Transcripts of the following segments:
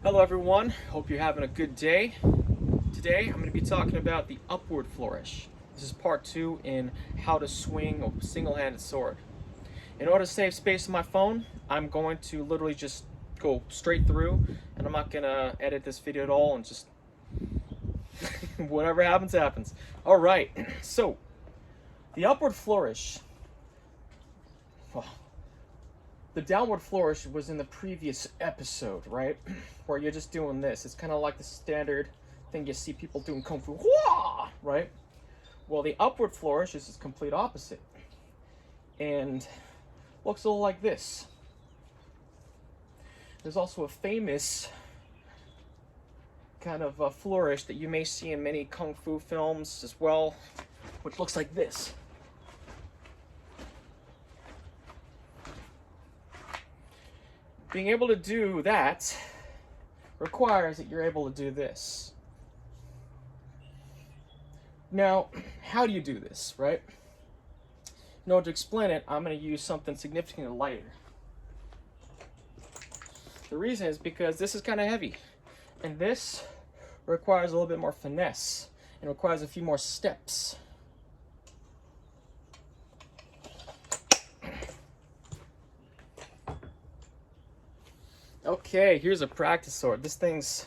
Hello everyone, hope you're having a good day. Today I'm going to be talking about the upward flourish. This is part 2 in how to swing a single-handed sword. In order to save space on my phone, I'm going to literally just go straight through, and I'm not going to edit this video at all and just whatever happens, happens. Alright, so the upward flourish. The downward flourish was in the previous episode, right? Where you're just doing this. It's kind of like the standard thing you see people doing kung fu, right? Well, the upward flourish is the complete opposite. And looks a little like this. There's also a famous kind of a flourish that you may see in many kung fu films as well, which looks like this. Being able to do that requires that you're able to do this. Now, how do you do this, right? In order to explain it, I'm going to use something significantly lighter. The reason is because this is kind of heavy, and this requires a little bit more finesse, and requires a few more steps. Okay, here's a practice sword. This thing's,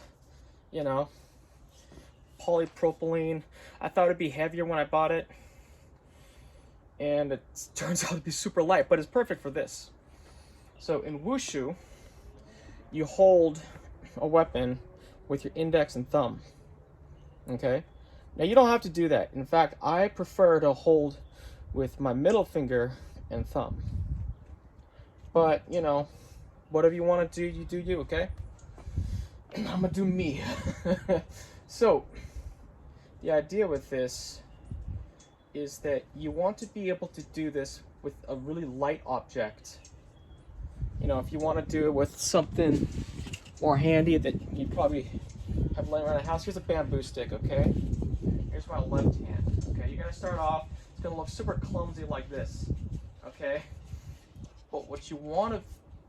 polypropylene. I thought it'd be heavier when I bought it, and it turns out to be super light, but it's perfect for this. So in wushu, you hold a weapon with your index and thumb, okay? Now you don't have to do that. In fact, I prefer to hold with my middle finger and thumb. But, whatever you want to do, you do you, okay? I'm gonna do me. So, the idea with this is that you want to be able to do this with a really light object. If you want to do it with something more handy that you probably have laying around the house, here's a bamboo stick, okay? Here's my left hand, okay? You're gonna start off, it's gonna look super clumsy like this, okay? But what you want to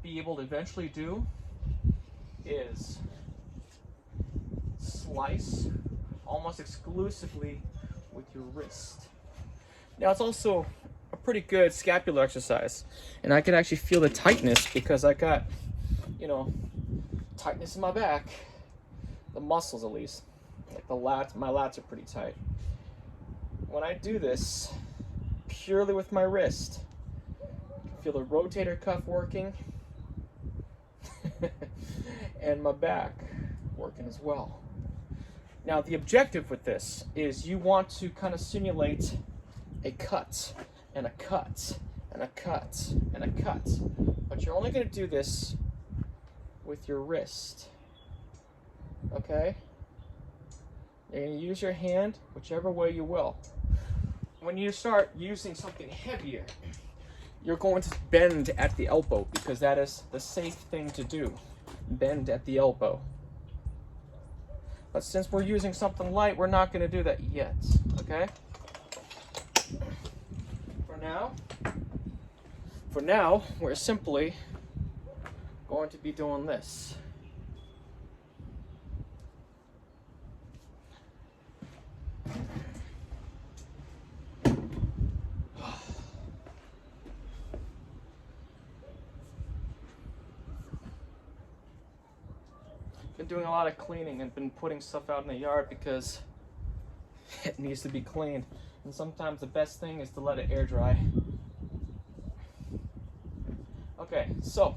be able to eventually do is slice almost exclusively with your wrist. Now it's also a pretty good scapular exercise, and I can actually feel the tightness because I got, tightness in my back, the muscles at least, like the lats. My lats are pretty tight. When I do this purely with my wrist, feel the rotator cuff working and my back working as well. Now the objective with this is you want to kind of simulate a cut and a cut and a cut and a cut, but you're only going to do this with your wrist, okay? You're going to use your hand whichever way you will. When you start using something heavier, you're going to bend at the elbow because that is the safe thing to do. Bend at the elbow. But since we're using something light, we're not going to do that yet, okay? For now, we're simply going to be doing this. Been doing a lot of cleaning and been putting stuff out in the yard because it needs to be cleaned, and sometimes the best thing is to let it air dry. Okay, so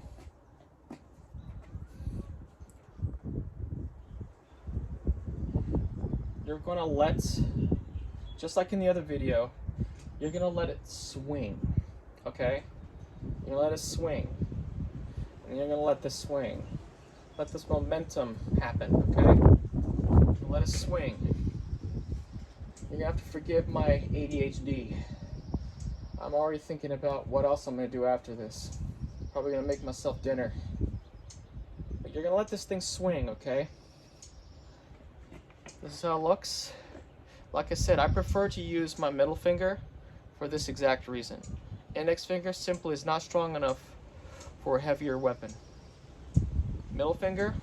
you're gonna let, just like in the other video, you're gonna let it swing, okay? You're gonna let it swing, and you're gonna let this swing. Let this momentum happen, okay? Let it swing. You're gonna have to forgive my ADHD. I'm already thinking about what else I'm gonna do after this. Probably gonna make myself dinner. But you're gonna let this thing swing, okay? This is how it looks. Like I said, I prefer to use my middle finger for this exact reason. Index finger simply is not strong enough for a heavier weapon. Middle finger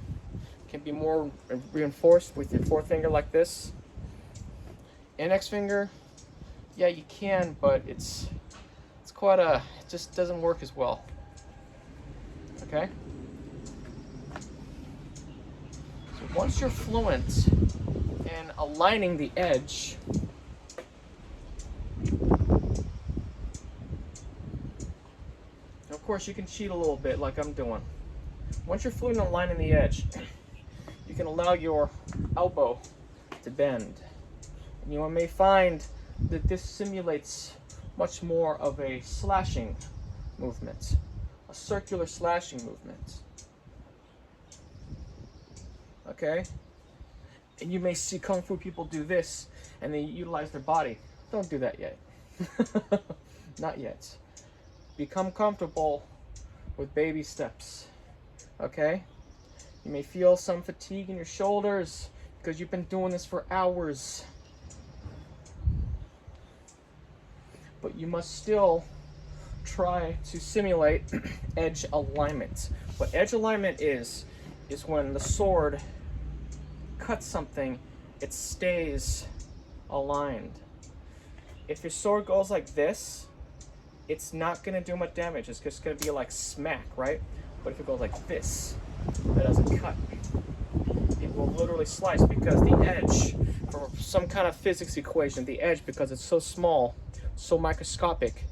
can be more reinforced with your forefinger like this. Index finger, yeah, you can, but it's quite it just doesn't work as well. Okay? So once you're fluent in aligning the edge, of course you can cheat a little bit like I'm doing. Once you're fluent in aligning the edge, you can allow your elbow to bend. And you may find that this simulates much more of a slashing movement, a circular slashing movement. Okay? And you may see Kung Fu people do this and they utilize their body. Don't do that yet. Not yet. Become comfortable with baby steps. Okay? You may feel some fatigue in your shoulders because you've been doing this for hours. But you must still try to simulate edge alignment. What edge alignment is when the sword cuts something, it stays aligned. If your sword goes like this, it's not going to do much damage. It's just going to be like smack, right? But if it goes like this, that doesn't cut. It will literally slice because the edge, for some kind of physics equation, the edge, because it's so small, so microscopic,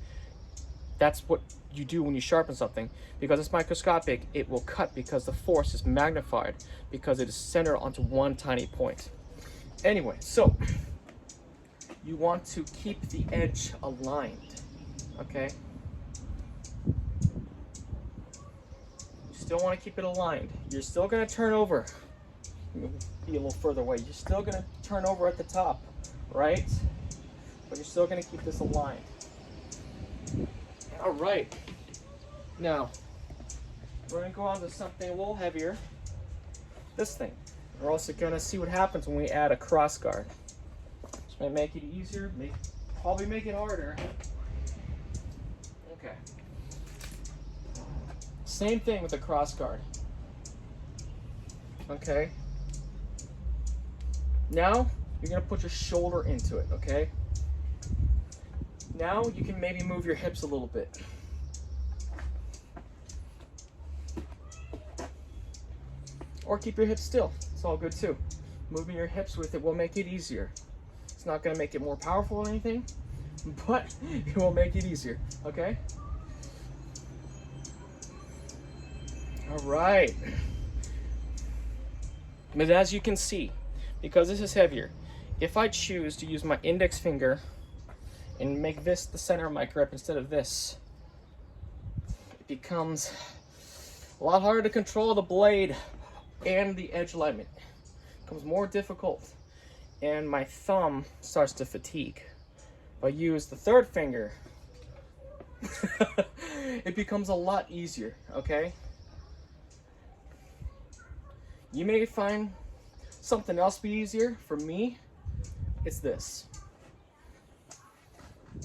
that's what you do when you sharpen something. Because it's microscopic, it will cut because the force is magnified because it is centered onto one tiny point. Anyway, so you want to keep the edge aligned, okay? You still want to keep it aligned. You're still going to turn over. Be a little further away. You're still going to turn over at the top, right? But you're still going to keep this aligned. All right. Now, we're going to go on to something a little heavier. This thing. We're also going to see what happens when we add a cross guard. This may make it easier, may probably make it harder. Okay. Same thing with the cross guard. Okay. Now, you're going to put your shoulder into it, okay? Now you can maybe move your hips a little bit. Or keep your hips still. It's all good too. Moving your hips with it will make it easier. It's not going to make it more powerful or anything, but it will make it easier, okay? All right. But as you can see, because this is heavier, if I choose to use my index finger and make this the center of my grip instead of this, it becomes a lot harder to control the blade and the edge alignment. It becomes more difficult, and my thumb starts to fatigue. If I use the third finger, it becomes a lot easier, okay? You may find something else be easier. For me, it's this.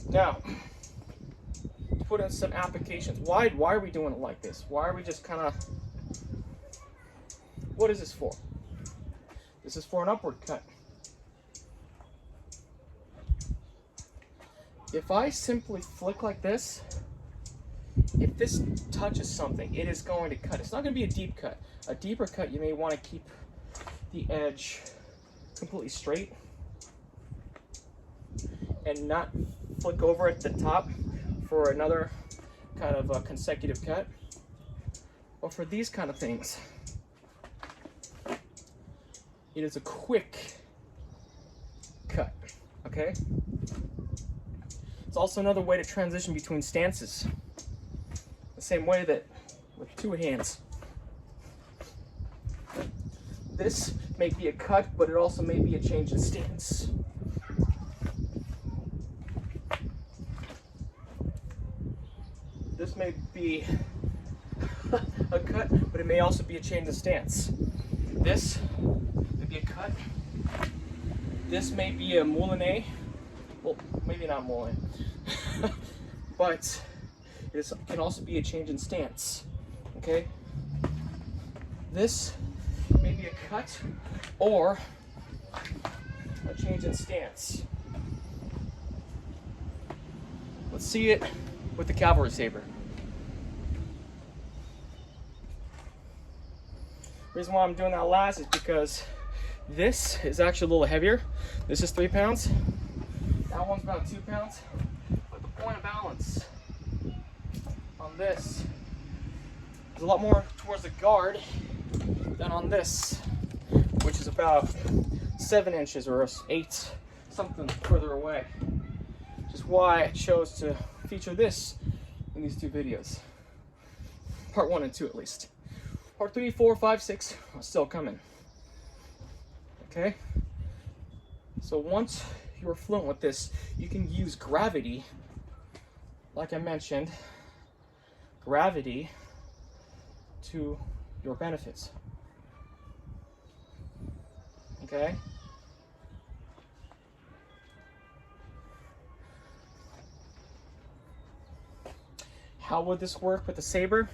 Now, to put in some applications. Why are we doing it like this? Why are we just kind of... What is this for? This is for an upward cut. If I simply flick like this, if this touches something, it is going to cut. It's not going to be a deep cut. A deeper cut, you may want to keep the edge completely straight and not flick over at the top for another kind of a consecutive cut. But for these kind of things, it is a quick cut, okay? It's also another way to transition between stances. The same way that with two hands. This may be a cut, but it also may be a change in stance. This may be a cut, but it may also be a change in stance. This may be a cut. This may be a moulinet. Well, maybe not moulinet. But it can also be a change in stance. Okay? This may be be a cut or a change in stance. Let's see it with the cavalry saber. The reason why I'm doing that last is because this is actually a little heavier. This is 3 pounds. That one's about 2 pounds. But the point of balance on this is a lot more towards the guard than on this, which is about 7 inches or 8, something further away. Which is why I chose to feature this in these 2 videos. Part 1 and 2 at least. Part 3, 4, 5, 6 are still coming. Okay? So once you're fluent with this, you can use gravity, like I mentioned, gravity to your benefits. Okay? How would this work with the saber?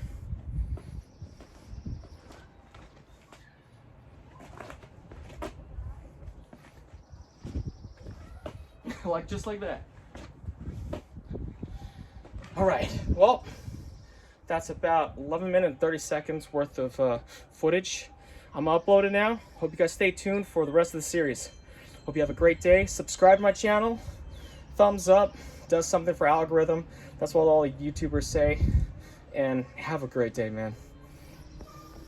Like just like that. All right, well, that's about 11 minutes and 30 seconds worth of footage. I'm uploaded now. Hope you guys stay tuned for the rest of the series. Hope you have a great day. Subscribe to my channel. Thumbs up does something for algorithm. That's what all the YouTubers say. And have a great day, man.